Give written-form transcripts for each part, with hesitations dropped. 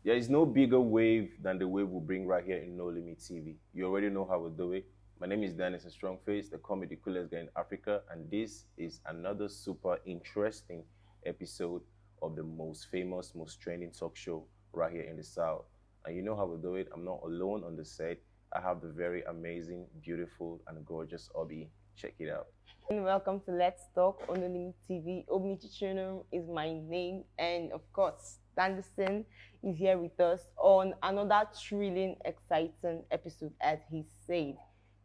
There is no bigger wave than the wave we bring right here in No Limit TV. You already know how we do it. My name is Dennis Strongface, the comedy coolest guy in Africa, and this is another super interesting episode of the most famous, most trending talk show right here in the South. And you know how we do it. I'm not alone on the set. I have the very amazing, beautiful, and gorgeous Obi. Check it out. And welcome to Let's Talk on the Limit TV. Omnichi Chunum is my name, and of course, Anderson is here with us on another thrilling, exciting episode, as he said.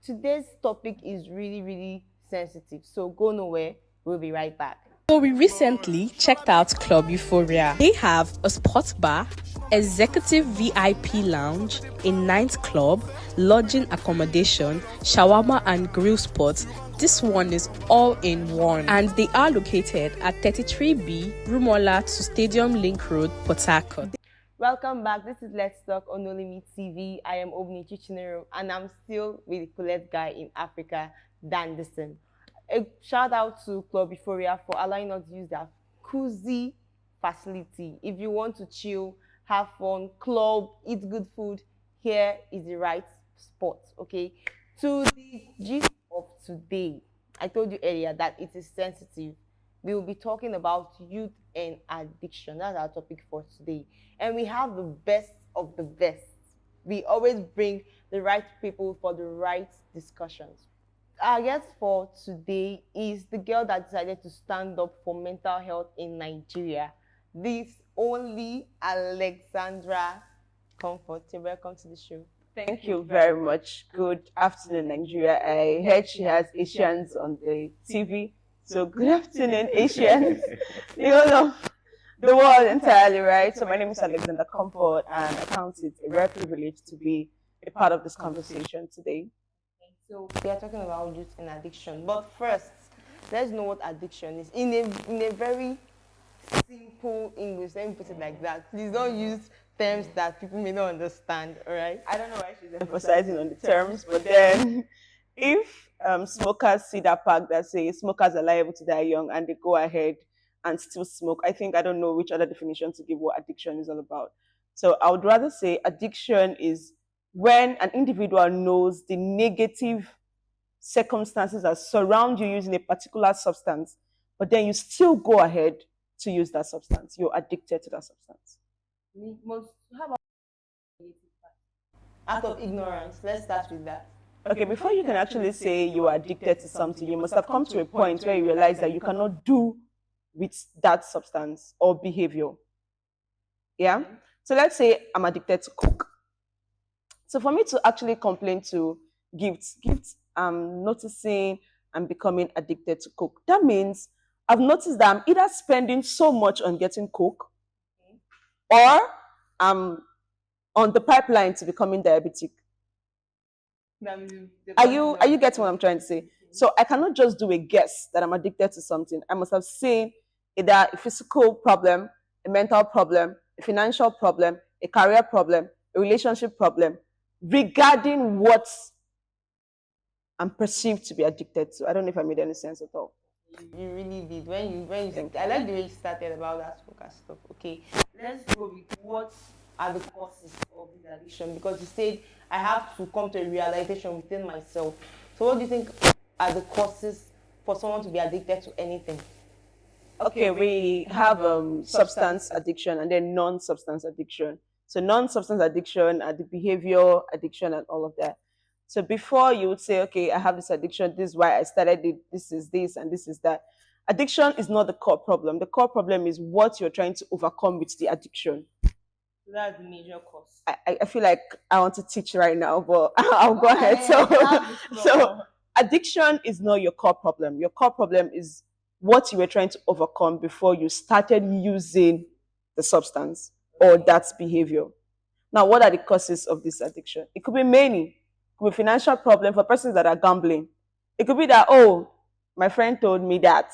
Today's topic is really, really sensitive, so go nowhere. We'll be right back. So we recently checked out Club Euphoria. They have a sports bar, executive VIP lounge, a night club, lodging accommodation, shawarma and grill spots. This one is all in one, and they are located at 33B Rumola to Stadium Link Road, Port Harcourt. Welcome back. This is Let's Talk on No Limit TV. I am Omnichi Chunum, and I'm still with the coolest guy in Africa, Danderson. A shout out to Club Euphoria for allowing us to use their cozy facility. If you want to chill, have fun, club, eat good food, here is the right spot. Okay. To the gist of today, I told you earlier that it is sensitive. We will be talking about youth and addiction. That's our topic for today. And we have the best of the best. We always bring the right people for the right discussions. Our guest for today is the girl that decided to stand up for mental health in Nigeria. This only Alexandra Comfort. Welcome to the show. Thank you very much. Good afternoon, Nigeria. I heard she has Asians on the TV. So good afternoon, Asians. You know, the world entirely, right? So my name is Alexandra Comfort, and I count it a rare privilege to be a part of this conversation today. So we are talking about youth and addiction. But first, let's know what addiction is in a very simple English. Let me put it like that. Please don't use terms that people may not understand. All right? I don't know why she's emphasizing on the terms, but then if smokers see that pack that says smokers are liable to die young and they go ahead and still smoke, I don't know which other definition to give what addiction is all about. So I would rather say addiction is when an individual knows the negative circumstances that surround you using a particular substance, but then you still go ahead to use that substance. You're addicted to that substance. How about out of ignorance? Let's start with that. Okay, before you can actually say you are addicted to something, you must have come to a point where you realize that you cannot do with that substance or behavior. Yeah? So let's say I'm addicted to coke. So for me to actually complain to gifts, I'm noticing I'm becoming addicted to coke. That means I've noticed that I'm either spending so much on getting coke, or I'm on the pipeline to becoming diabetic. Are you getting what I'm trying to say? So I cannot just do a guess that I'm addicted to something. I must have seen either a physical problem, a mental problem, a financial problem, a career problem, a relationship problem, regarding what I'm perceived to be addicted to. I don't know if I made any sense at all. You really did. I like the way you started about that focus stuff. Okay, let's go with what are the causes of this addiction, because you said I have to come to a realization within myself. So what do you think are the causes for someone to be addicted to anything? Okay, we have substance addiction and then non-substance addiction. So non-substance addiction are the behavior addiction and all of that. So before you would say, okay, I have this addiction, this is why I started it, this is this and this is that. Addiction is not the core problem. The core problem is what you're trying to overcome with the addiction. That's the major cause. I feel like I want to teach right now, but I'll go ahead. So addiction is not your core problem. Your core problem is what you were trying to overcome before you started using the substance or that behavior. Now, what are the causes of this addiction? It could be many. It could be financial problem for persons that are gambling. It could be that, oh, my friend told me that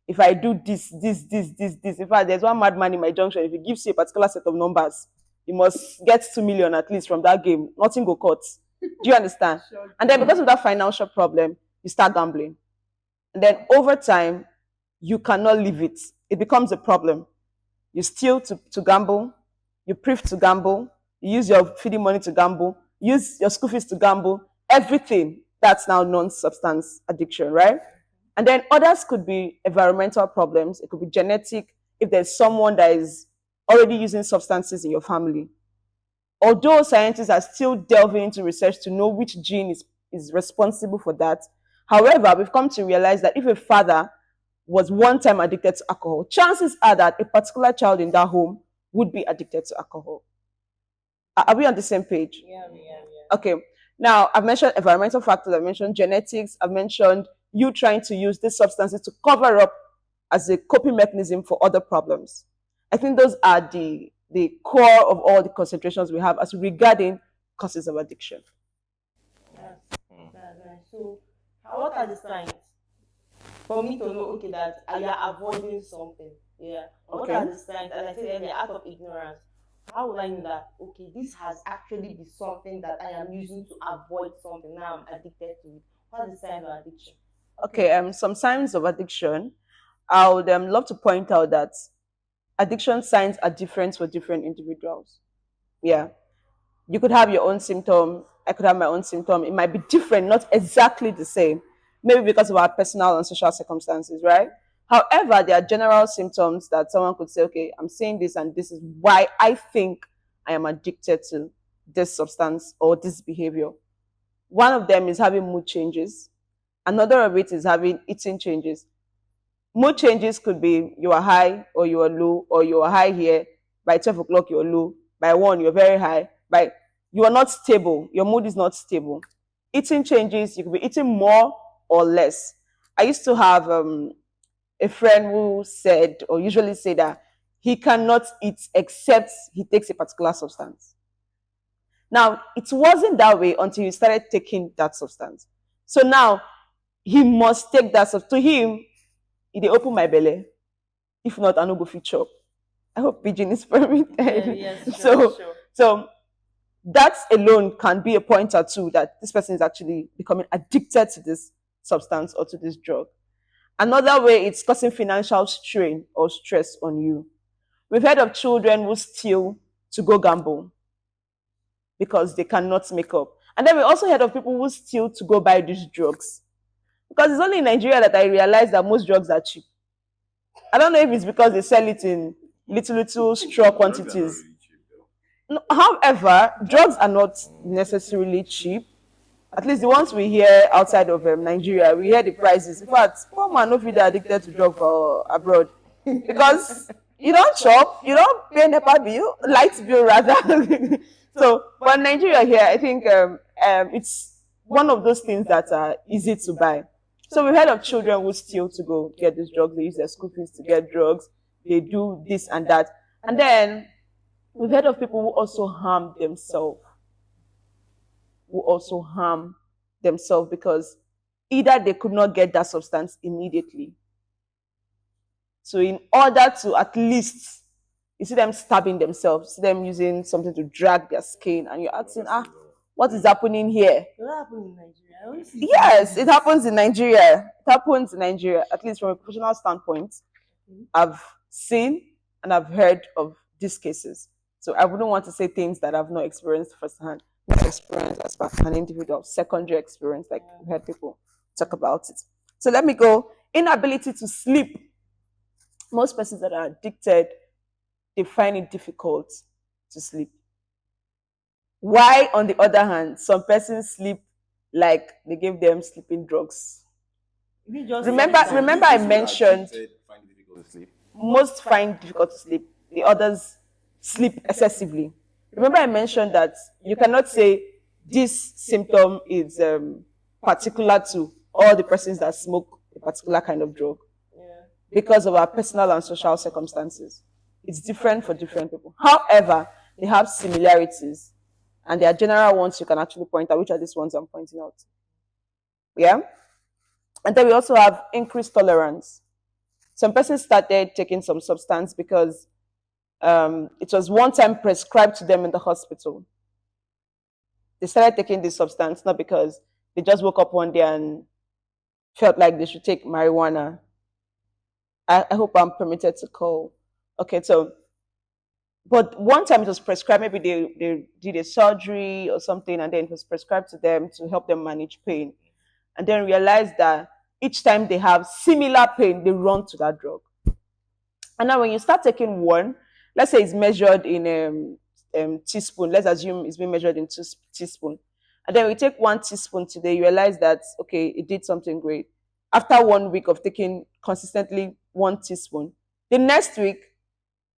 if I do this, in fact, there's one madman in my junction. If he gives you a particular set of numbers, you must get 2 million at least from that game. Nothing go cut. Do you understand? Sure. And then because of that financial problem, you start gambling. And then over time, you cannot leave it. It becomes a problem. You steal to gamble. you priv to gamble, you use your feeding money to gamble, use your school fees to gamble, everything. That's now non-substance addiction, right? And then others could be environmental problems. It could be genetic. If there's someone that is already using substances in your family. Although scientists are still delving into research to know which gene is responsible for that. However, we've come to realize that if a father was one time addicted to alcohol, chances are that a particular child in that home would be addicted to alcohol. Are we on the same page? Yeah. Okay. Now, I've mentioned environmental factors, I've mentioned genetics, I've mentioned you trying to use these substances to cover up as a coping mechanism for other problems. I think those are the core of all the concentrations we have as regarding causes of addiction. So, what are the signs for me to know, okay, that I am avoiding something? Yeah. What are the signs? As I said earlier, out of ignorance. How will I know that, okay, this has actually been something that I am using to avoid something, now I'm addicted to it? What are the signs of addiction? Okay, some signs of addiction. I would love to point out that addiction signs are different for different individuals. Yeah. You could have your own symptom. I could have my own symptom. It might be different, not exactly the same. Maybe because of our personal and social circumstances, right? However, there are general symptoms that someone could say, okay, I'm saying this and this is why I think I am addicted to this substance or this behavior. One of them is having mood changes. Another of it is having eating changes. Mood changes could be you are high or you are low, or you are high here. By 12 o'clock, you're low. By 1, you're very high. You are not stable. Your mood is not stable. Eating changes, you could be eating more or less. I used to have a friend who said, or usually say, that he cannot eat except he takes a particular substance. Now, it wasn't that way until he started taking that substance. So now, he must take that substance. To him, it open my belly. If not, I no go fit chop. I hope pigeon is permitted. Yes, sure. So that alone can be a pointer too that this person is actually becoming addicted to this substance or to this drug. Another way, it's causing financial strain or stress on you. We've heard of children who steal to go gamble because they cannot make up. And then we also heard of people who steal to go buy these drugs. Because it's only in Nigeria that I realized that most drugs are cheap. I don't know if it's because they sell it in little straw quantities. No, however, drugs are not necessarily cheap. At least the ones we hear outside of Nigeria, we hear the prices. In fact, poor man no fit addicted to drugs for abroad because you don't shop, you don't pay NEPA bill, light bill rather. So, but in Nigeria here, I think it's one of those things that are easy to buy. So we've heard of children who steal to go get these drugs. They use their school fees to get drugs. They do this and that. And then we've heard of people who also harm themselves. Because either they could not get that substance immediately. So in order to at least, you see them stabbing themselves, you see them using something to drag their skin, and you're asking, what is happening here? Does that happen in Nigeria? Yes, it happens in Nigeria. It happens in Nigeria, at least from a professional standpoint. I've seen and I've heard of these cases. So I wouldn't want to say things that I've not experienced firsthand. Not experienced as an individual, secondary experience, like I've heard people talk about it. So let me go. Inability to sleep. Most persons that are addicted, they find it difficult to sleep. Why, on the other hand, some persons sleep like they gave them sleeping drugs. Remember I mentioned most find difficult to sleep. The others sleep excessively. Remember I mentioned that you cannot say this symptom is particular to all the persons that smoke a particular kind of drug because of our personal and social circumstances. It's different for different people. However, they have similarities. And there are general ones you can actually point out, which are these ones I'm pointing out. Yeah? And then we also have increased tolerance. Some persons started taking some substance because it was one time prescribed to them in the hospital. They started taking this substance not because they just woke up one day and felt like they should take marijuana. I hope I'm permitted to call. Okay, so But one time it was prescribed, maybe they did a surgery or something, and then it was prescribed to them to help them manage pain. And then realized that each time they have similar pain, they run to that drug. And now when you start taking one, let's say it's measured in teaspoon, let's assume it's been measured in teaspoon. And then we take 1 teaspoon today, you realize that, okay, it did something great. After 1 week of taking consistently 1 teaspoon, the next week,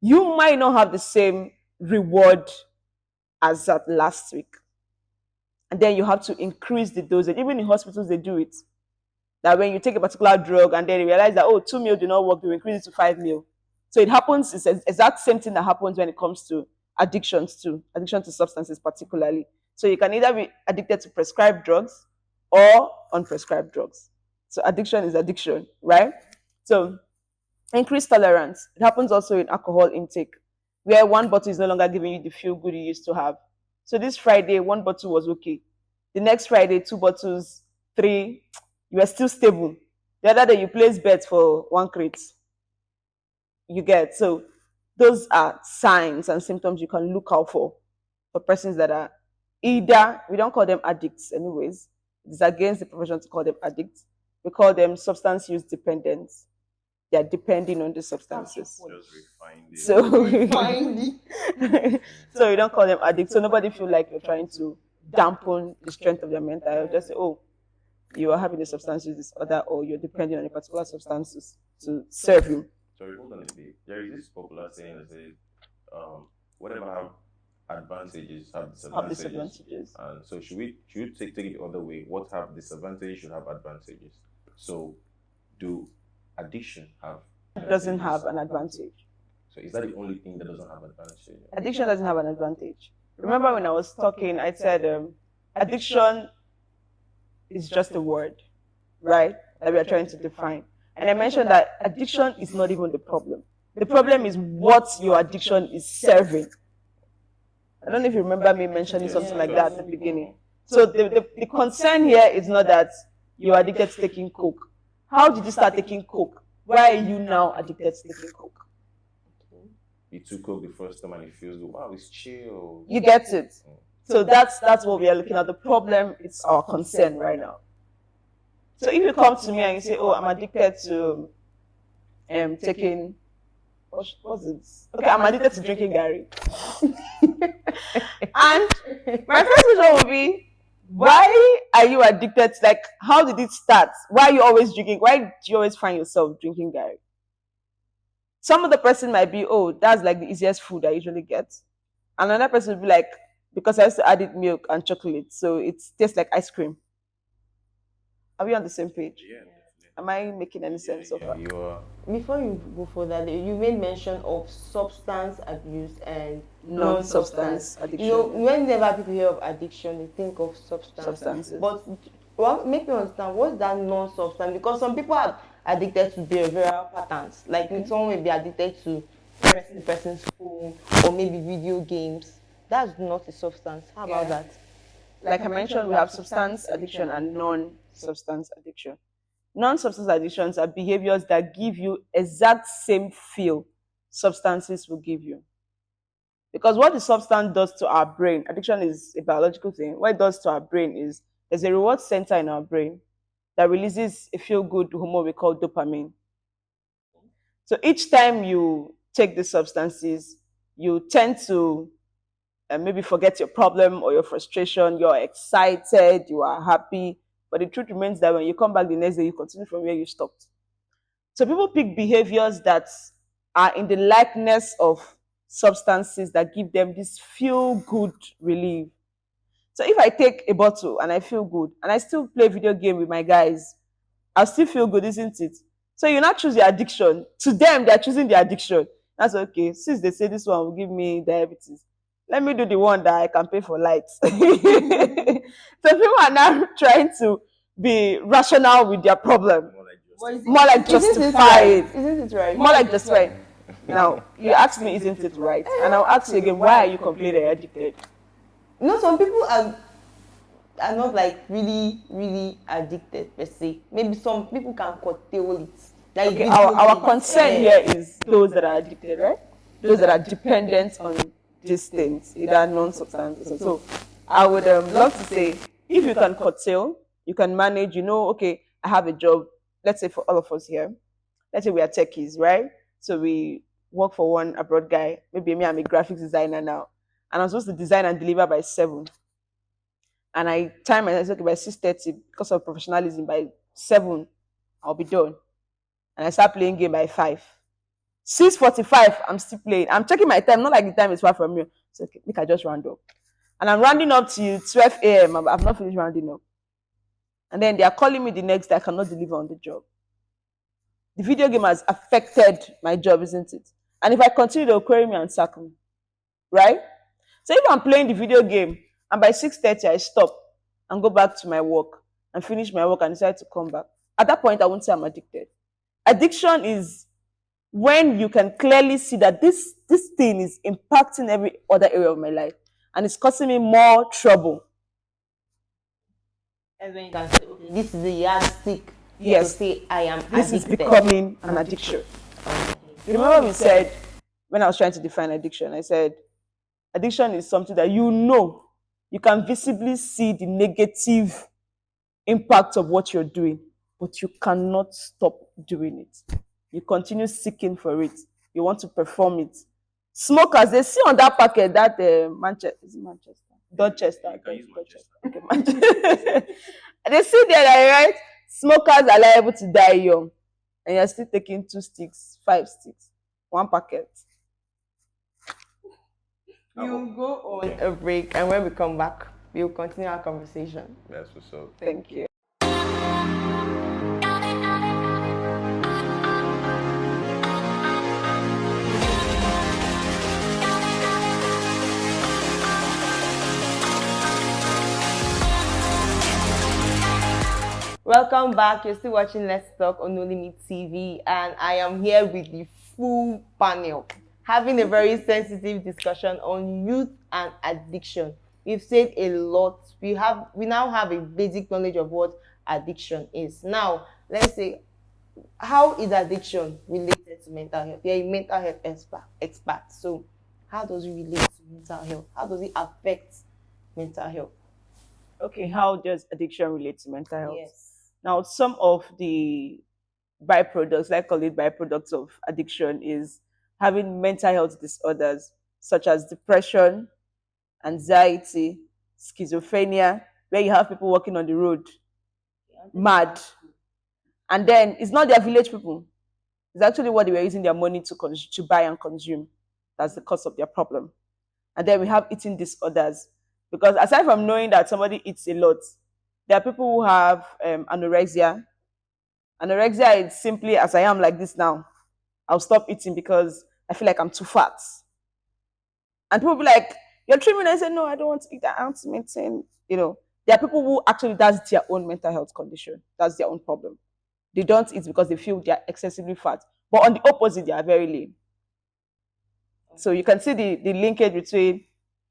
you might not have the same reward as that last week. And then you have to increase the dosage. Even in hospitals, they do it. That when you take a particular drug and then you realize that, oh, 2 mil do not work, you increase it to 5 mil. So it happens, it's the exact same thing that happens when it comes to addiction to substances particularly. So you can either be addicted to prescribed drugs or unprescribed drugs. So addiction is addiction, right? So increased tolerance. It happens also in alcohol intake, where 1 bottle is no longer giving you the feel good you used to have. So this Friday, 1 bottle was okay. The next Friday, 2 bottles, 3, you are still stable. The other day, you place bets for 1 crate. You get. So those are signs and symptoms you can look out for persons that are either, we don't call them addicts anyways. It's against the profession to call them addicts. We call them substance use dependents. They are depending on the substances. So, so you don't call them addicts. So nobody feel like you're trying to dampen the strength of their mental health. Just say, oh, you are having a substance use disorder, or you're depending on a particular substance to serve you. Sorry, hold on a bit. There is this popular saying that says, whatever have advantages have disadvantages. And so should you take it the other way? What have disadvantages should have advantages. So do addiction have? It doesn't have an advantage. So is that the only thing that doesn't have advantage? Addiction doesn't have an advantage. Remember when I was talking, I said addiction is just a word, right? That we are trying to define. And I mentioned that addiction is not even the problem. The problem is what your addiction is serving. I don't know if you remember me mentioning something like that at the beginning. So the concern here is not that you're addicted to taking coke. How did you start taking coke? Why are you now addicted to taking coke? You took coke the first time and it feels, wow, it's chill. You get it. So that's what we are looking at. The problem is our concern right now. So if you come to me and you say, oh, I'm addicted to taking, what's it? Okay, I'm addicted to drinking Gary. And my first question will be, why are you addicted? Like, how did it start? Why are you always drinking? Why do you always find yourself drinking Gary? Some of the person might be, oh, that's like the easiest food I usually get. And another person will be like, because I used to add it milk and chocolate, so it tastes like ice cream. Are we on the same page? Yeah. Am I making any sense so far? You are. Before you go further, you made mention of substance abuse and Non-substance addiction. You know, whenever people hear of addiction, they think of substances. But what make me understand, what's that non-substance? Because some people are addicted to behavioral patterns. Like someone may be addicted to pressing the person's phone or maybe video games. That's not a substance. How about that? Like I mentioned, we have substance addiction and non-substance addiction. Non-substance addictions are behaviors that give you exact same feel substances will give you. Because what the substance does to our brain, addiction is a biological thing. What it does to our brain is there's a reward center in our brain that releases a feel-good hormone we call dopamine. So each time you take the substances, you tend to maybe forget your problem or your frustration. You're excited, you are happy. But the truth remains that when you come back the next day, you continue from where you stopped. So people pick behaviors that are in the likeness of substances that give them this feel-good relief. So if I take a bottle and I feel good, and I still play video game with my guys, I'll still feel good, isn't it? So you not choose your addiction. To them, they're choosing the addiction. That's okay. Since they say this one will give me diabetes, let me do the one that I can pay for lights. So people are now trying to be rational with their problem. More like justify it. Isn't it right? More like justify. Now, you ask me, isn't it right? And I'll ask you again, why are you completely addicted? You know, some people are not like really addicted per se. Maybe some people can curtail it. Like okay, our concern here is those that are addicted, right? those that are dependent on these things, either non-substances. So I would love to say, if you can curtail, you can manage, okay, I have a job, let's say for all of us here, let's say we are techies, right? So we work for one abroad guy, maybe me, I'm a graphics designer now, and I'm supposed to design and deliver by 7. And I time myself, okay, by 6:30, because of professionalism, by 7, I'll be done. And I start playing game by 5. 6:45, I'm still playing. I'm checking my time, not like the time is far from me. So okay, make I just round up. And I'm rounding up till 12 a.m. I've not finished rounding up. And then they are calling me the next day, I cannot deliver on the job. The video game has affected my job, isn't it? And if I continue, they'll query me and sack me. Right? So if I'm playing the video game and by 6:30 I stop and go back to my work and finish my work and decide to come back, at that point I won't say I'm addicted. Addiction is when you can clearly see that this thing is impacting every other area of my life and it's causing me more trouble. And when you can say, okay, this is a yardstick. Yes. To say I am This is addicted. becoming an addiction. You remember we said, when I was trying to define addiction, I said, addiction is something that you can visibly see the negative impact of what you're doing, but you cannot stop doing it. You continue seeking for it. You want to perform it. Smokers, they see on that packet that Manchester, is it Manchester? Dorchester. Okay, Manchester. They see there that, right? Smokers are liable to die young. And you're still taking 2 sticks, 5 sticks, 1 packet. We'll go on a break, and when we come back, we'll continue our conversation. That's what's up. Thank you. Welcome back. You're still watching Let's Talk on No Limit TV, and I am here with the full panel, having a very sensitive discussion on youth and addiction. We've said a lot. We now have a basic knowledge of what addiction is. Now, let's say, how is addiction related to mental health? You're a mental health expert. So, how does it relate to mental health? How does it affect mental health? Okay, how does addiction relate to mental health? Yes. Now, some of the byproducts, I call it byproducts of addiction, is having mental health disorders such as depression, anxiety, schizophrenia, where you have people walking on the road, mad. And then it's not their village people. It's actually what they were using their money to buy and consume. That's the cause of their problem. And then we have eating disorders. Because aside from knowing that somebody eats a lot, there are people who have anorexia. Anorexia is simply, as I am like this now, I'll stop eating because I feel like I'm too fat. And people be like, you're trimming. I say, no, I don't want to eat that. I want to maintain, there are people who actually, that's their own mental health condition. That's their own problem. They don't eat because they feel they're excessively fat. But on the opposite, they are very lean. So you can see the linkage between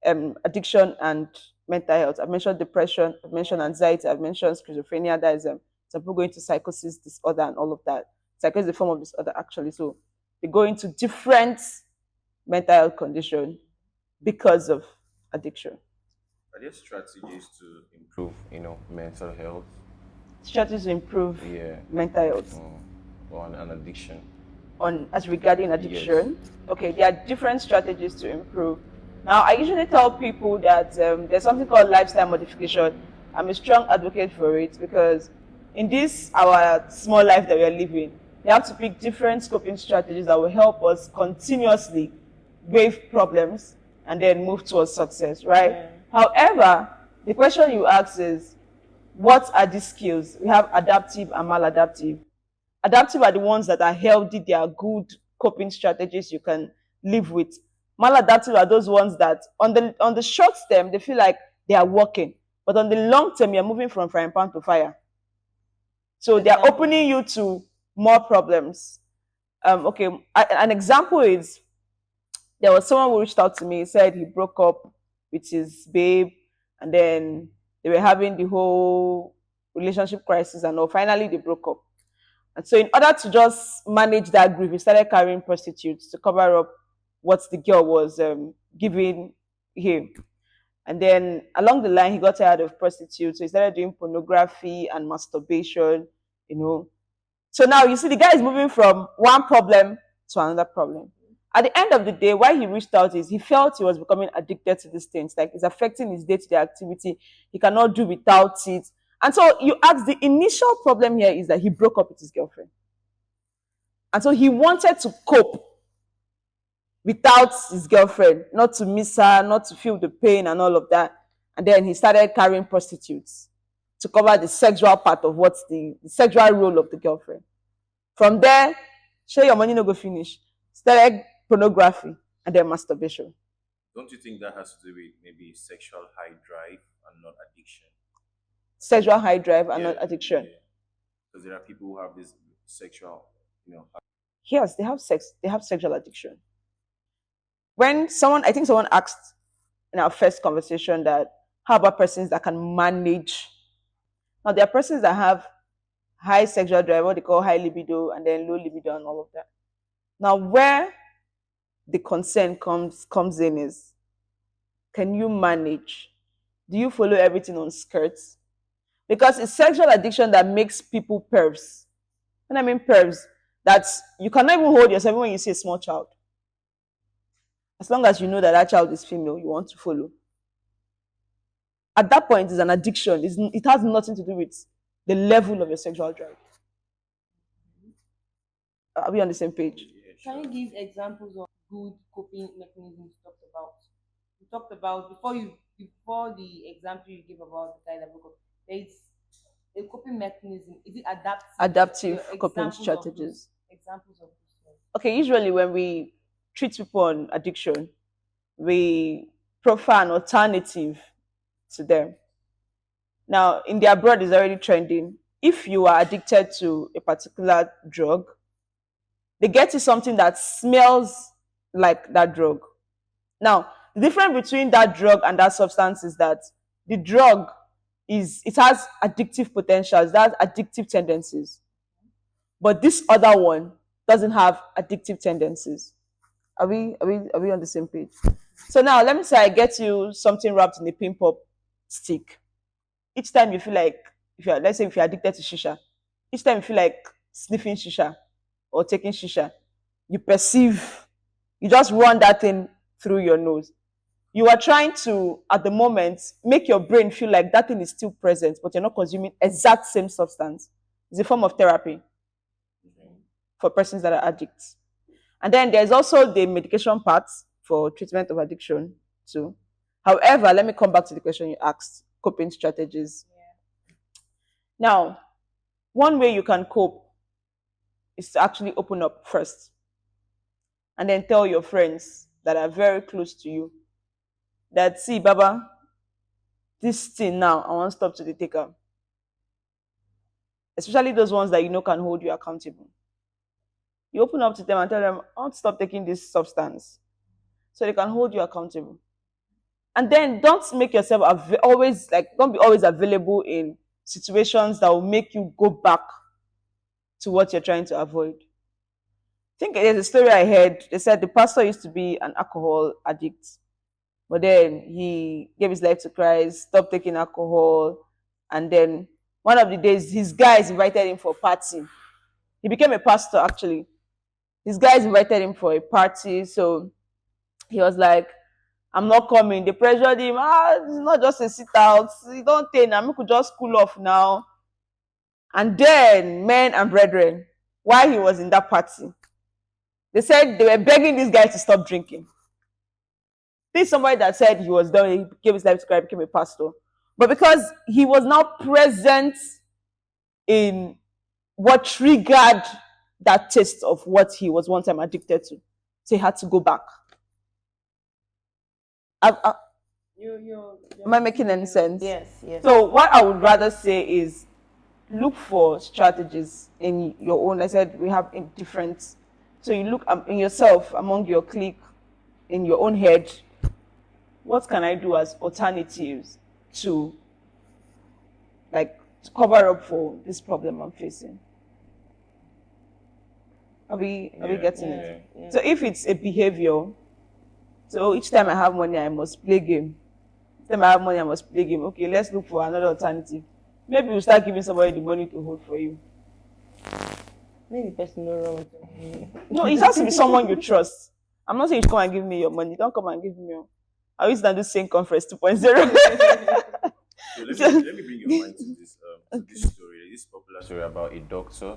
addiction and mental health. I've mentioned depression, I've mentioned anxiety, I've mentioned schizophrenia. That is some people go into psychosis disorder and all of that. Psychosis is a form of disorder, actually. So they go into different mental health conditions because of addiction. Are there strategies to improve, mental health? Strategies to improve mental health. On an addiction. As regarding addiction, Yes. Okay, there are different strategies to improve. Now, I usually tell people that there's something called lifestyle modification. I'm a strong advocate for it because in this, our small life that we are living, we have to pick different coping strategies that will help us continuously brave problems and then move towards success, right? Yeah. However, the question you ask is, what are these skills? We have adaptive and maladaptive. Adaptive are the ones that are healthy, they are good coping strategies you can live with. Maladaptive are those ones that on the short term, they feel like they are working. But on the long term, you're moving from frying pan to fire. So they're opening you to more problems. Okay, an example is, there was someone who reached out to me, said he broke up with his babe, and then they were having the whole relationship crisis and all. Finally, they broke up. And so in order to just manage that grief, he started carrying prostitutes to cover up what the girl was giving him. And then along the line, he got tired of prostitutes, so he started doing pornography and masturbation, you know. So now you see the guy is moving from one problem to another problem. At the end of the day, why he reached out is he felt he was becoming addicted to these things. Like it's affecting his day-to-day activity. He cannot do without it. And so you ask, the initial problem here is that he broke up with his girlfriend. And so he wanted to cope without his girlfriend, not to miss her, not to feel the pain and all of that. And then he started carrying prostitutes to cover the sexual part of what's the sexual role of the girlfriend. From there, share your money no go finish. Started pornography and then masturbation. Don't you think that has to do with maybe sexual high drive and not addiction? Sexual high drive and not addiction. Because there are people who have this sexual, Yes, they have sexual addiction. When I think someone asked in our first conversation that, how about persons that can manage? Now, there are persons that have high sexual drive, what they call high libido, and then low libido and all of that. Now, where the concern comes in is, can you manage? Do you follow everything on skirts? Because it's sexual addiction that makes people pervs. When I mean pervs, that's you cannot even hold yourself when you see a small child. As long as you know that that child is female, you want to follow. At that point, it's an addiction. It has nothing to do with the level of your sexual drive. Are we on the same page? Can you give examples of good coping mechanisms you talked about? You talked about before the example you gave about the guy that broke up. There is a coping mechanism. Is it adaptive? Adaptive coping strategies. Examples of this. Okay, usually when we treat people on addiction, we profile an alternative to them. Now, in the abroad, is already trending. If you are addicted to a particular drug, they get you something that smells like that drug. Now, the difference between that drug and that substance is that the drug it has addictive potentials, it has addictive tendencies. But this other one doesn't have addictive tendencies. Are we on the same page? So now let me say I get you something wrapped in a pin pop stick. Each time you feel like, let's say if you're addicted to shisha, each time you feel like sniffing shisha or taking shisha, you just run that thing through your nose. You are trying to, at the moment, make your brain feel like that thing is still present, but you're not consuming exact same substance. It's a form of therapy for persons that are addicts. And then there's also the medication part for treatment of addiction too. However, let me come back to the question you asked, coping strategies. Yeah. Now, one way you can cope is to actually open up first and then tell your friends that are very close to you that, see, Baba, this thing now, I want to stop to the taker. Especially those ones that you know can hold you accountable. You open up to them and tell them, I want to stop taking this substance. So they can hold you accountable. And then don't make yourself don't be always available in situations that will make you go back to what you're trying to avoid. I think there's a story I heard. They said the pastor used to be an alcohol addict. But then he gave his life to Christ, stopped taking alcohol. And then one of the days, his guys invited him for a party. He became a pastor, actually. His guys invited him for a party. So he was like, I'm not coming. They pressured him. It's not just a sit out. You don't take now. We could just cool off now. And then, men and brethren, while he was in that party, they said they were begging this guy to stop drinking. This is somebody that said he was done, he gave his life to Christ, became a pastor. But because he was now present in what triggered that taste of what he was one time addicted to, so he had to go back. Am I making any sense? Yes. So what I would rather say is look for strategies in your own. I said we have in different. So you look in yourself, among your clique, in your own head. What can I do as alternatives to cover up for this problem I'm facing? Are we getting it? Yeah. So if it's a behavior, So each time I have money, I must play game. Each time I have money, I must play game. Okay, let's look for another alternative. Maybe we'll start giving somebody the money to hold for you. Maybe the person no wrong with me. No, it has to be someone you trust. I'm not saying you come and give me your money. Don't come and give me your. I used to do same conference 2.0. So let me bring your mind to this story. This popular story about a doctor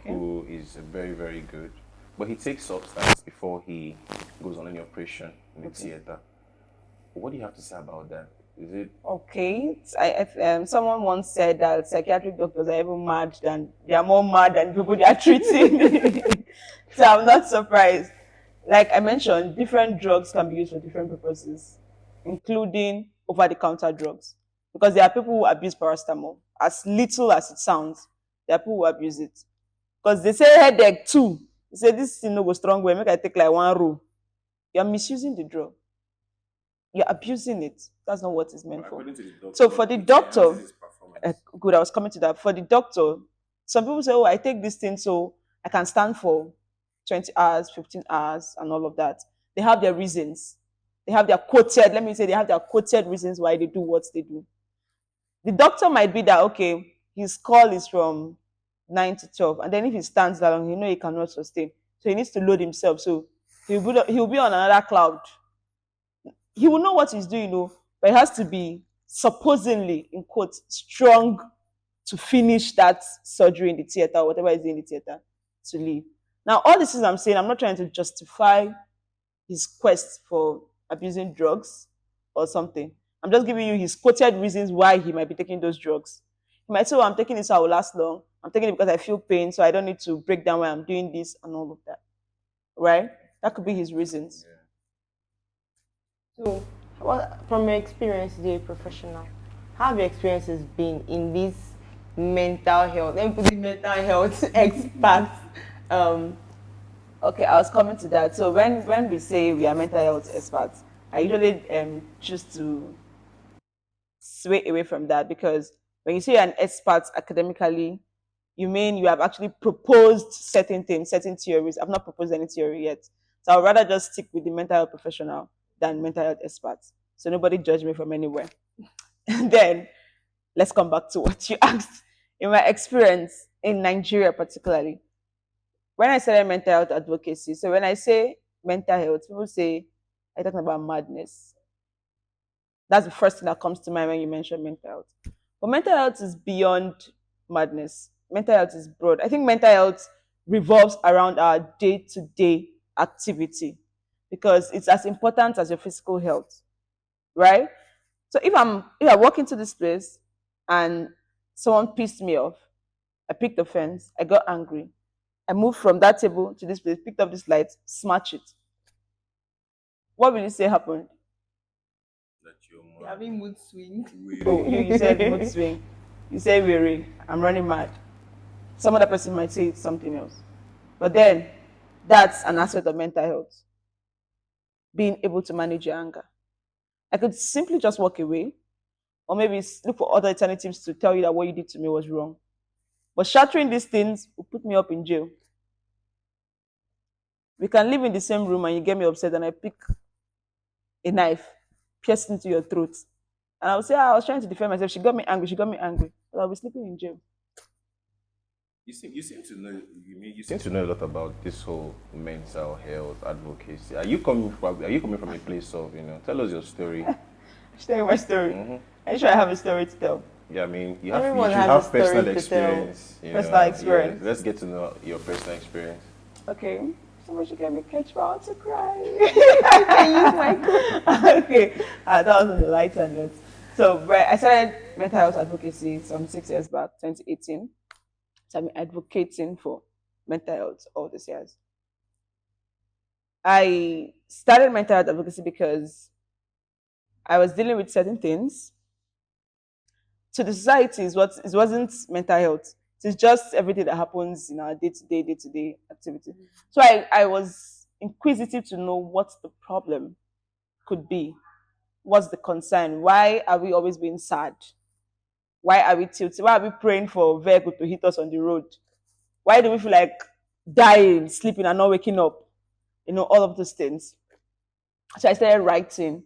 who is very, very good, but he takes substance before he goes on any operation in the theater. What do you have to say about that? Is it Okay? Someone once said that psychiatric doctors are even mad than they are more mad than people they are treating. So I'm not surprised. Like I mentioned, different drugs can be used for different purposes, including over-the-counter drugs. Because there are people who abuse paracetamol. As little as it sounds, there are people who abuse it. Because they say headache too. They say this thing no go strong way, make I take like one row. You're misusing the drug. You're abusing it. That's not what it's meant for. So for the doctor, good, I was coming to that. For the doctor, some people say, oh, I take this thing so I can stand for 20 hours, 15 hours, and all of that. They have their reasons. They have their quoted, let me say, they have their quoted reasons why they do what they do. The doctor might be that, okay, his call is from 9 to 12, and then if he stands that long, he cannot sustain. So he needs to load himself. So he'll be on another cloud. He will know what he's doing, but it has to be supposedly, in quotes, strong to finish that surgery in the theater or whatever is in the theater to leave. Now, all this is I'm saying, I'm not trying to justify his quest for abusing drugs or something. I'm just giving you his quoted reasons why he might be taking those drugs. He might say, oh, I'm taking this so I will last long. I'm taking it because I feel pain, so I don't need to break down why I'm doing this and all of that. Right? That could be his reasons. So, from your experience, you're a professional. How have your experiences been in this mental health? Let me put the mental health experts. Okay, I was coming to that. So when we say we are mental health experts, I usually choose to sway away from that, because when you say you're an expert academically, you mean you have actually proposed certain things, certain theories. I've not proposed any theory yet. So I would rather just stick with the mental health professional than mental health experts. So nobody judge me from anywhere. And then let's come back to what you asked. In my experience in Nigeria particularly, when I started mental health advocacy, so when I say mental health, people say, I'm talking about madness. That's the first thing that comes to mind when you mention mental health. But mental health is beyond madness. Mental health is broad. I think mental health revolves around our day-to-day activity, because it's as important as your physical health, right? So if I walk into this place and someone pissed me off, I picked offense, I got angry, I moved from that table to this place, picked up this light, smash it. What will you say happened? You're having mood swing. Oh, you said mood swing. You say weary. I'm running mad. Some other person might say something else. But then, that's an aspect of mental health. Being able to manage your anger. I could simply just walk away, or maybe look for other alternatives to tell you that what you did to me was wrong. But shattering these things will put me up in jail. We can live in the same room and you get me upset and I pick a knife, pierce into your throat. And I will say, I was trying to defend myself. She got me angry. But I'll be sleeping in jail. You seem to know a lot about this whole mental health advocacy. Are you coming from a place of, tell us your story. Tell you my story. Mm-hmm. Are you sure I have a story to tell? Yeah, I mean, you have personal experience. Personal experience. Yeah, let's get to know your personal experience. Okay. Somebody should get me catch me out to cry. I can use my Okay. That was on the lighter note. So I started mental health advocacy some 6 years back, 2018. So I've been advocating for mental health all these years. I started mental health advocacy because I was dealing with certain things. To the society, it wasn't mental health. It's just everything that happens in our day-to-day activity. So I was inquisitive to know what the problem could be. What's the concern? Why are we always being sad? Why are we tilted? Why are we praying for a vehicle to hit us on the road? Why do we feel like dying, sleeping, and not waking up? All of those things. So I started writing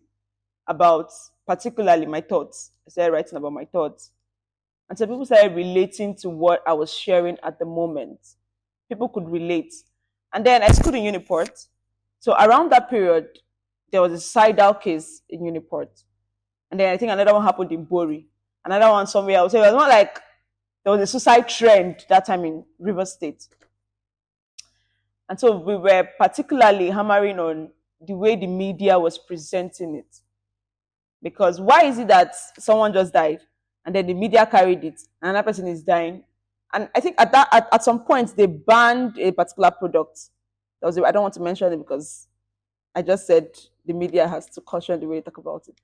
about particularly my thoughts. I started writing about my thoughts. And so people started relating to what I was sharing at the moment. People could relate. And then I schooled in Uniport. So around that period, there was a suicidal case in Uniport. And then I think another one happened in Bori. Another one somewhere else. So it was not like there was a suicide trend that time in River State. And so we were particularly hammering on the way the media was presenting it. Because why is it that someone just died and then the media carried it and another person is dying? And I think at some point they banned a particular product. I don't want to mention it because I just said the media has to caution the way they talk about it.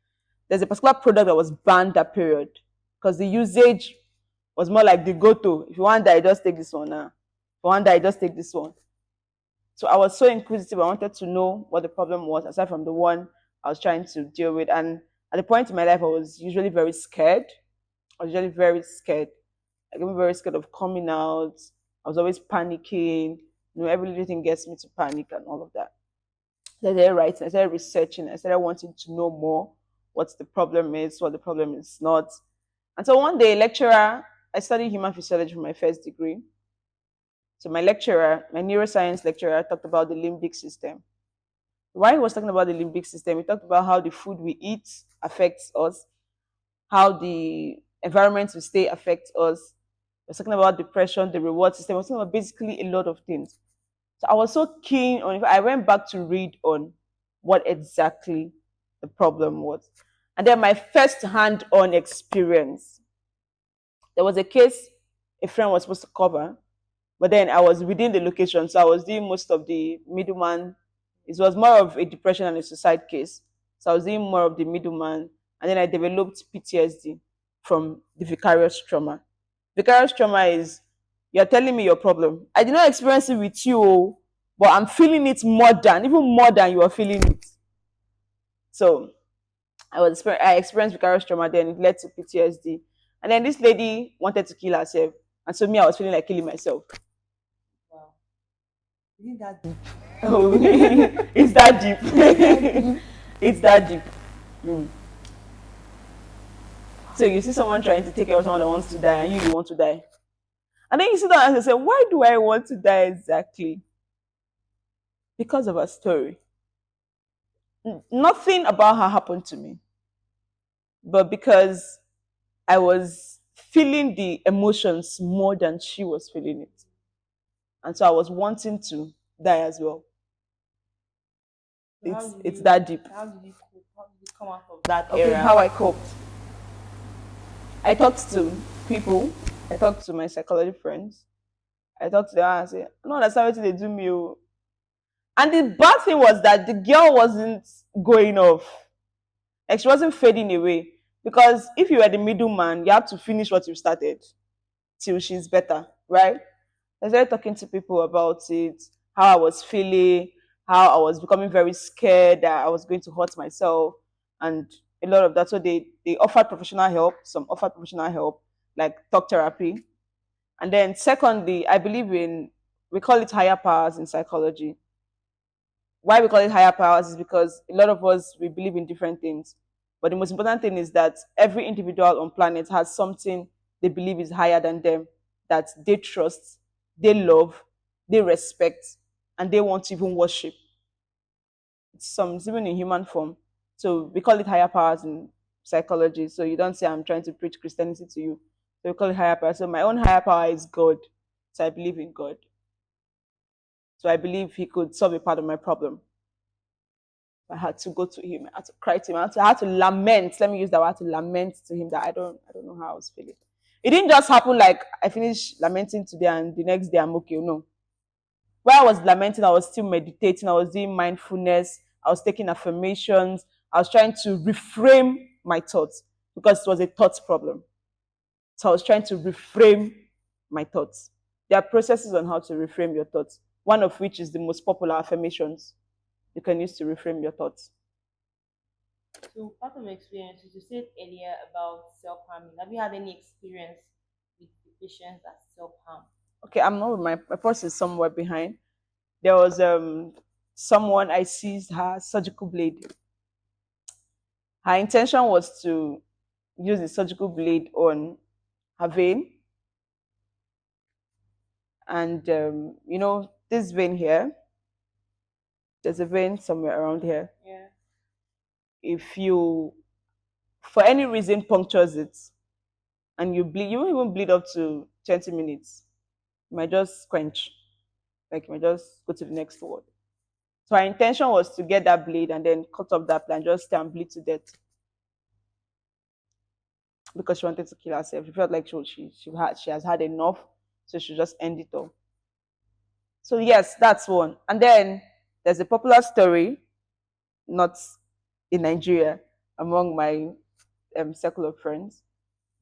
There's a particular product that was banned that period because the usage was more like the go-to. If you want that, just take this one now. If you want that, just take this one. So I was so inquisitive. I wanted to know what the problem was, aside from the one I was trying to deal with. And at the point in my life, I was usually very scared. I was usually very scared. I got very scared of coming out. I was always panicking. Every little thing gets me to panic and all of that. So I started writing. I started researching. I started wanting to know more what the problem is, what the problem is not. And so one day, I studied human physiology for my first degree. So my neuroscience lecturer, talked about the limbic system. While he was talking about the limbic system, he talked about how the food we eat affects us, how the environment we stay affects us. He was talking about depression, the reward system. He was talking about basically a lot of things. So I was so keen on it. I went back to read on what exactly the problem was. And then my first hand-on experience. There was a case a friend was supposed to cover, but then I was within the location, so I was doing most of the middleman. It was more of a depression and a suicide case. So I was doing more of the middleman, and then I developed PTSD from the vicarious trauma. Vicarious trauma is, you're telling me your problem. I did not experience it with you, but I'm feeling it even more than you are feeling it. So I experienced vicarious trauma, then it led to PTSD. And then this lady wanted to kill herself. And so I was feeling like killing myself. Wow. Isn't that deep? Oh, it's that deep. It's that deep. Mm. So you see someone trying to take care of someone that wants to die and you want to die. And then you sit down and say, why do I want to die exactly? Because of her story. Nothing about her happened to me. But because I was feeling the emotions more than she was feeling it. And so I was wanting to die as well. It's that deep. How did you cope? How did you come out of that area? How I coped. I talked to people. I talked to my psychology friends. I talked to them and I said, no, that's how they do me. And the bad thing was that the girl wasn't going off. Like she wasn't fading away. Because if you were the middleman, you have to finish what you started till she's better, right? I started talking to people about it, how I was feeling, how I was becoming very scared that I was going to hurt myself, and a lot of that. So they offered professional help. Some offered professional help, like talk therapy. And then secondly, I believe we call it higher powers in psychology. Why we call it higher powers is because a lot of us, we believe in different things. But the most important thing is that every individual on planet has something they believe is higher than them, that they trust, they love, they respect, and they want to even worship. It's even in human form. So we call it higher powers in psychology. So you don't say I'm trying to preach Christianity to you. So we call it higher power. So my own higher power is God. So I believe in God. So I believe he could solve a part of my problem. I had to go to him. I had to cry to him. I had to lament. Let me use that word. I had to lament to him that I don't know how I was feeling. It didn't just happen like I finished lamenting today and the next day I'm okay. No. While I was lamenting, I was still meditating. I was doing mindfulness. I was taking affirmations. I was trying to reframe my thoughts because it was a thoughts problem. So I was trying to reframe my thoughts. There are processes on how to reframe your thoughts, one of which is the most popular affirmations you can use to reframe your thoughts. So part of experiences, you said earlier about self-harming. Have you had any experience with the patients that self-harm? Okay, I'm not with my purse is somewhere behind. There was someone, I seized her surgical blade. Her intention was to use the surgical blade on her vein. And, this vein here, there's a vein somewhere around here. Yeah. If you, for any reason, punctures it and you bleed, you won't even bleed up to 20 minutes. You might just quench, like you might just go to the next ward. So our intention was to get that blade and then cut off that plant, just stay and bleed to death. Because she wanted to kill herself. She felt like she has had enough, so she just end it all. So yes, that's one. And then there's a popular story, not in Nigeria, among my circle of friends,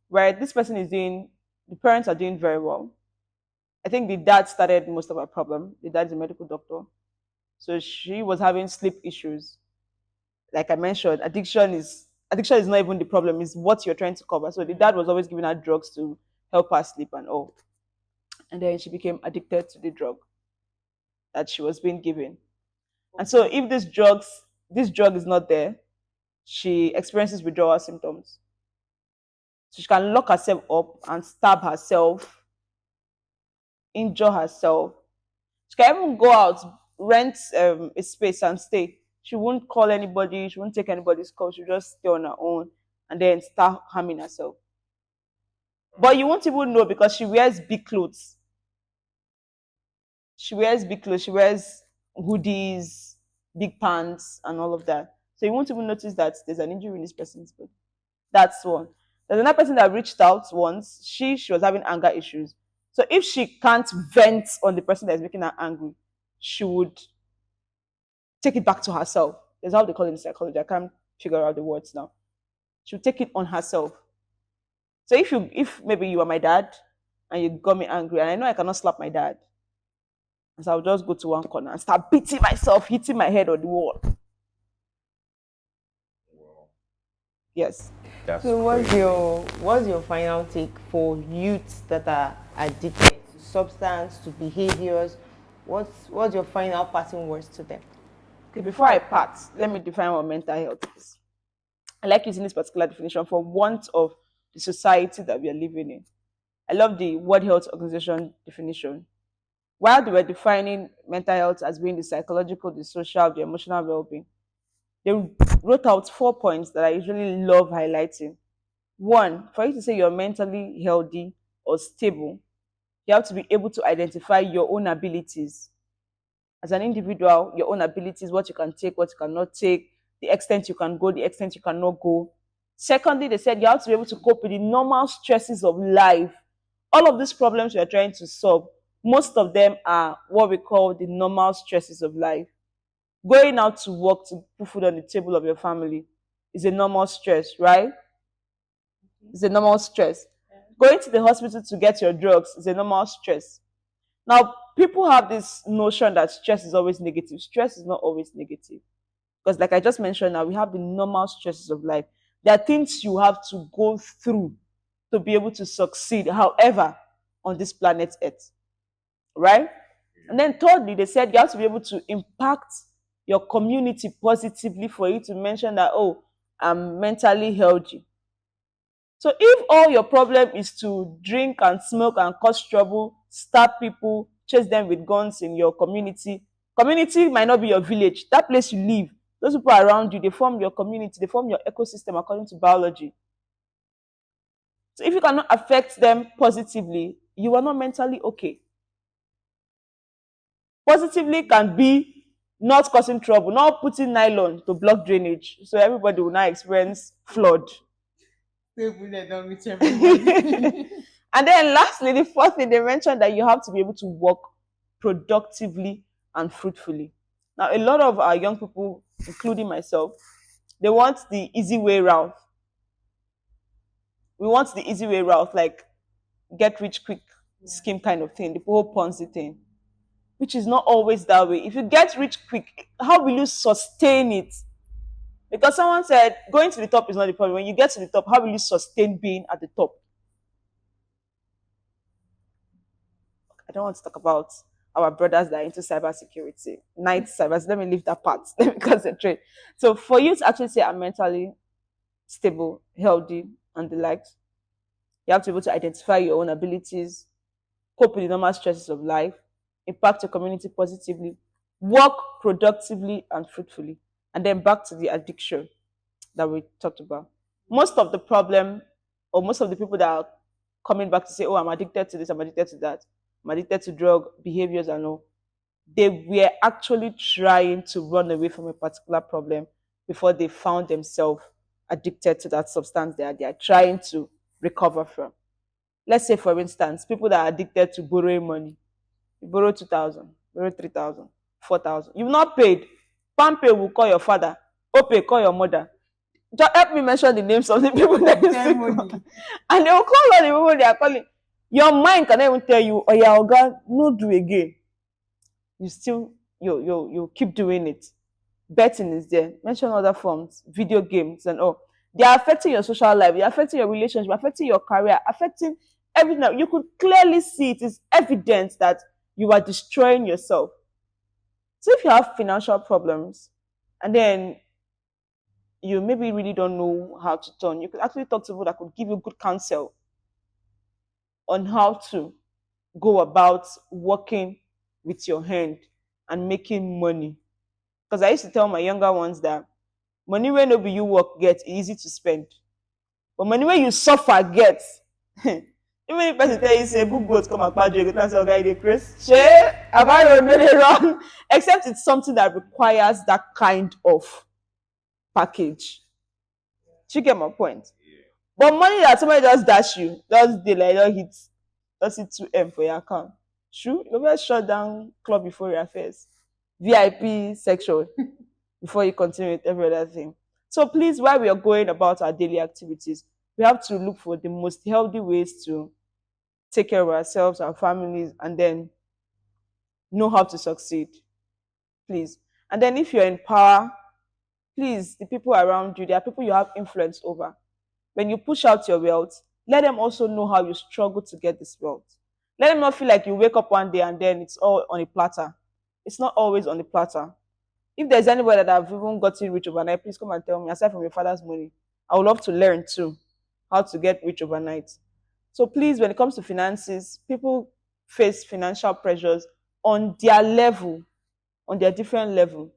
where this person the parents are doing very well. I think the dad started most of our problem. The dad is a medical doctor. So she was having sleep issues. Like I mentioned, addiction is not even the problem, it's what you're trying to cover. So the dad was always giving her drugs to help her sleep and all. And then she became addicted to the drug that she was being given. And so if this drug is not there, she experiences withdrawal symptoms. So she can lock herself up and stab herself, injure herself. She can even go out, rent a space and stay. She won't call anybody, she won't take anybody's call, she'll just stay on her own and then start harming herself. But you won't even know because she wears big clothes. She wears hoodies, big pants, and all of that. So you won't even notice that there's an injury in this person's body. That's one. There's another person that reached out once. She was having anger issues. So if she can't vent on the person that's making her angry, she would take it back to herself. That's how they call it in psychology. I can't figure out the words now. She would take it on herself. So if maybe you are my dad and you got me angry, and I know I cannot slap my dad, so I'll just go to one corner and start beating myself, hitting my head on the wall. Wow. Yes. So what's your final take for youths that are addicted to substance, to behaviors? What's your final parting words to them? Okay, before I part, let me define what mental health is. I like using this particular definition for want of the society that we are living in. I love the World Health Organization definition. While they were defining mental health as being the psychological, the social, the emotional well-being, they wrote out 4 points that I usually love highlighting. One, for you to say you're mentally healthy or stable, you have to be able to identify your own abilities. As an individual, your own abilities, what you can take, what you cannot take, the extent you can go, the extent you cannot go. Secondly, they said you have to be able to cope with the normal stresses of life. All of these problems we are trying to solve, most of them are what we call the normal stresses of life. Going out to work to put food on the table of your family is a normal stress, right? It's a normal stress. Going to the hospital to get your drugs is a normal stress. Now, people have this notion that stress is always negative. Stress is not always negative. Because like I just mentioned now, we have the normal stresses of life. There are things you have to go through to be able to succeed, however, on this planet Earth. Right? And then thirdly, they said you have to be able to impact your community positively for you to mention that, oh, I'm mentally healthy. So if all your problem is to drink and smoke and cause trouble, stab people, chase them with guns in your community might not be your village. That place you live, those people around you, they form your community, they form your ecosystem according to biology. So if you cannot affect them positively, you are not mentally okay. Positively can be not causing trouble, not putting nylon to block drainage, so everybody will not experience flood. And then lastly, the fourth thing, they mentioned that you have to be able to work productively and fruitfully. Now, a lot of our young people, including myself, they want the easy way route. We want the easy way route, like get rich quick scheme kind of thing, the whole Ponzi thing, which is not always that way. If you get rich quick, how will you sustain it? Because someone said going to the top is not the problem. When you get to the top, how will you sustain being at the top? I don't want to talk about our brothers that are into cybersecurity. Night cyber. Let me leave that part. Let me concentrate. So for you to actually say I'm mentally stable, healthy, and the likes, you have to be able to identify your own abilities, cope with the normal stresses of life, impact your community positively, work productively and fruitfully. And then back to the addiction that we talked about. Most of the problem, or most of the people that are coming back to say, oh, I'm addicted to this, I'm addicted to that, I'm addicted to drug behaviors and all, they were actually trying to run away from a particular problem before they found themselves addicted to that substance they are trying to recover from. Let's say, for instance, people that are addicted to borrowing money. You borrow 2,000, borrow 3,000, 4,000. You've not paid. Pampe will call your father. Ope call your mother. Just help me mention the names of the people that you see. And they will call all the people they are calling. Your mind cannot even tell you, oh yeah, God, no do again. You still, you keep doing it. Betting is there. Mention other forms, video games and all. They are affecting your social life. They are affecting your relationship, affecting your career, affecting everything. You could clearly see it is evidence that you are destroying yourself. So if you have financial problems and then you maybe really don't know how to turn, you could actually talk to people that could give you good counsel on how to go about working with your hand and making money. Because I used to tell my younger ones that money when no be you work get easy to spend. But money when you suffer get. Even if person tell you say book goats come and bad you can say guy dey Chris. Share have I done it wrong? Except it's something that requires that kind of package. Do you get my point? Yeah. But money that somebody just dash you, just dey like just hit 2M for your account. True, you better shut down Club Euphoria affairs. VIP section before you continue with every other thing. So please, while we are going about our daily activities, we have to look for the most healthy ways to take care of ourselves, our families, and then know how to succeed. Please. And then if you're in power, please, the people around you, there are people you have influence over. When you push out your wealth, let them also know how you struggle to get this wealth. Let them not feel like you wake up one day and then it's all on a platter. It's not always on the platter. If there's anybody that have even gotten rich overnight, please come and tell me, aside from your father's money. I would love to learn too how to get rich overnight. So please, when it comes to finances, people face financial pressures on their level, on their different level.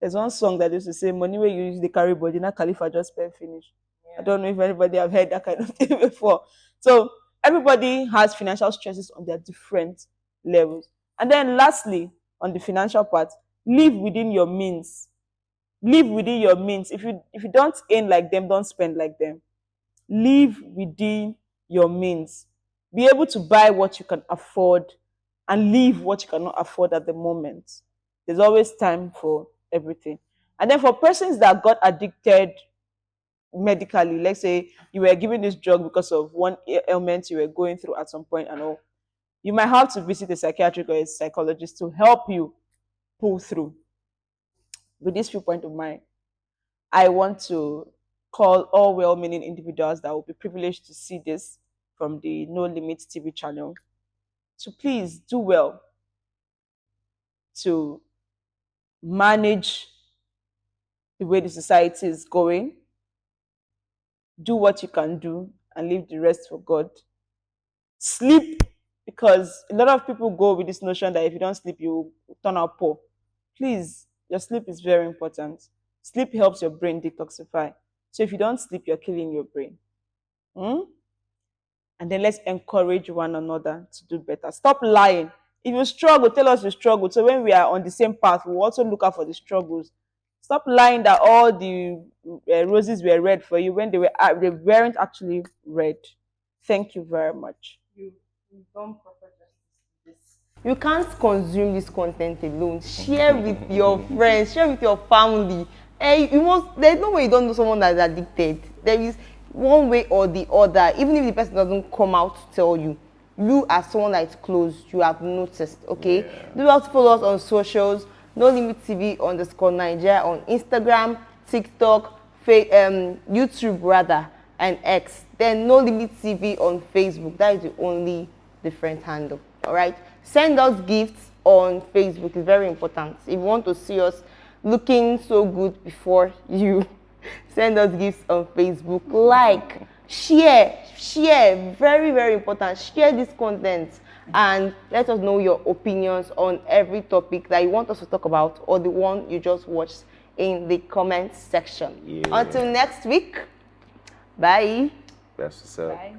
There's one song that used to say, money where you use the carry body, not Khalifa just spend finish. Yeah. I don't know if anybody have heard that kind of thing before. So everybody has financial stresses on their different levels. And then lastly, on the financial part, live within your means. Live within your means. If you don't earn like them, don't spend like them. Live within your means. Be able to buy what you can afford and leave what you cannot afford at the moment. There's always time for everything. And then for persons that got addicted medically, let's say you were given this drug because of one ailment you were going through at some point and all, you might have to visit a psychiatric or a psychologist to help you pull through. With this viewpoint of mine, I want to call all well-meaning individuals that will be privileged to see this from the No Limits TV channel to please do well to manage the way the society is going. Do what you can do and leave the rest for God. Sleep, because a lot of people go with this notion that if you don't sleep, you turn out poor. Please, your sleep is very important. Sleep helps your brain detoxify. So if you don't sleep, you're killing your brain. And then let's encourage one another to do better. Stop lying. If you struggle, tell us you struggle. So when we are on the same path, we'll also look out for the struggles. Stop lying that all the roses were red for you when they weren't actually red. Thank you very much. You've done proper justice. You can't consume this content alone. Share with your friends. Share with your family. There's no way you don't know someone that's addicted. There is one way or the other. Even if the person doesn't come out to tell you, you as someone that's close, you have noticed. Okay. Yeah. Do also follow us on socials. No Limit TV _Nigeria on Instagram, TikTok, YouTube rather, and X. Then No Limit TV on Facebook. That is the only different handle. All right. Send us gifts, on Facebook. It's very important. If you want to see us looking so good before you send us gifts on Facebook, like, share, very, very important. Share this content and let us know your opinions on every topic that you want us to talk about or the one you just watched in the comment section. Yeah. Until next week, bye. Best yourself. Bye.